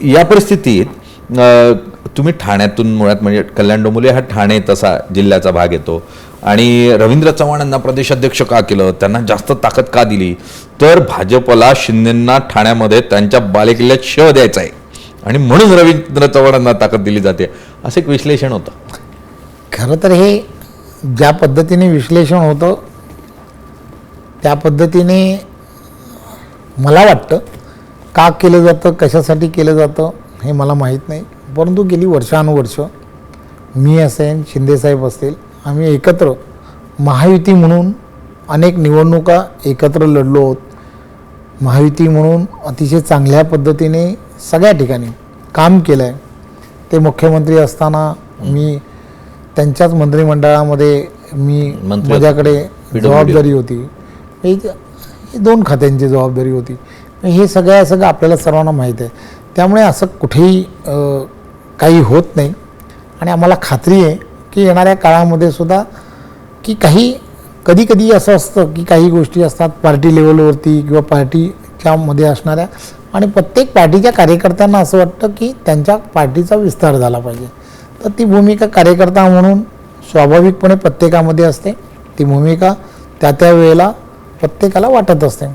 या परिस्थितीत तुम्ही ठाण्यातून मुळात म्हणजे कल्याण डोंबिवली हा ठाणे तसा जिल्ह्याचा भाग येतो आणि रवींद्र चव्हाणांना प्रदेशाध्यक्ष का केलं, त्यांना जास्त ताकद का दिली, तर भाजपला शिंदेंना ठाण्यामध्ये त्यांच्या बालेकिल्ल्यात शह द्यायचा आहे आणि म्हणून रवींद्र चव्हाणांना ताकद दिली जाते, असं एक विश्लेषण होतं. खरं तर हे ज्या पद्धतीने विश्लेषण होतं त्या पद्धतीने मला वाटतं का केलं जातं, कशासाठी केलं जातं हे मला माहीत नाही. परंतु गेली वर्षानुवर्ष मी असेन, शिंदेसाहेब असतील, आम्ही एकत्र महायुती म्हणून अनेक निवडणुका एकत्र लढलो आहोत. महायुती म्हणून अतिशय चांगल्या पद्धतीने सगळ्या ठिकाणी काम केलं आहे. ते मुख्यमंत्री असताना मी त्यांच्याच मंत्रिमंडळामध्ये माझ्याकडे जबाबदारी होती. ही 2 खात्यांची जबाबदारी होती. हे सगळं आपल्याला सर्वांना माहीत आहे. त्यामुळे असं कुठेही काही होत नाही आणि आम्हाला खात्री आहे की येणाऱ्या काळामध्ये सुद्धा की कधी कधी असं असतं की काही गोष्टी असतात पार्टी लेवलवरती किंवा पार्टीच्या मध्ये असणाऱ्या आणि प्रत्येक पार्टीच्या कार्यकर्त्यांना असं वाटतं की त्यांच्या पार्टीचा विस्तार झाला पाहिजे. तर ती भूमिका कार्यकर्ता म्हणून स्वाभाविकपणे प्रत्येकामध्ये असते. ती भूमिका त्या वेळेला प्रत्येकाला वाटत असते.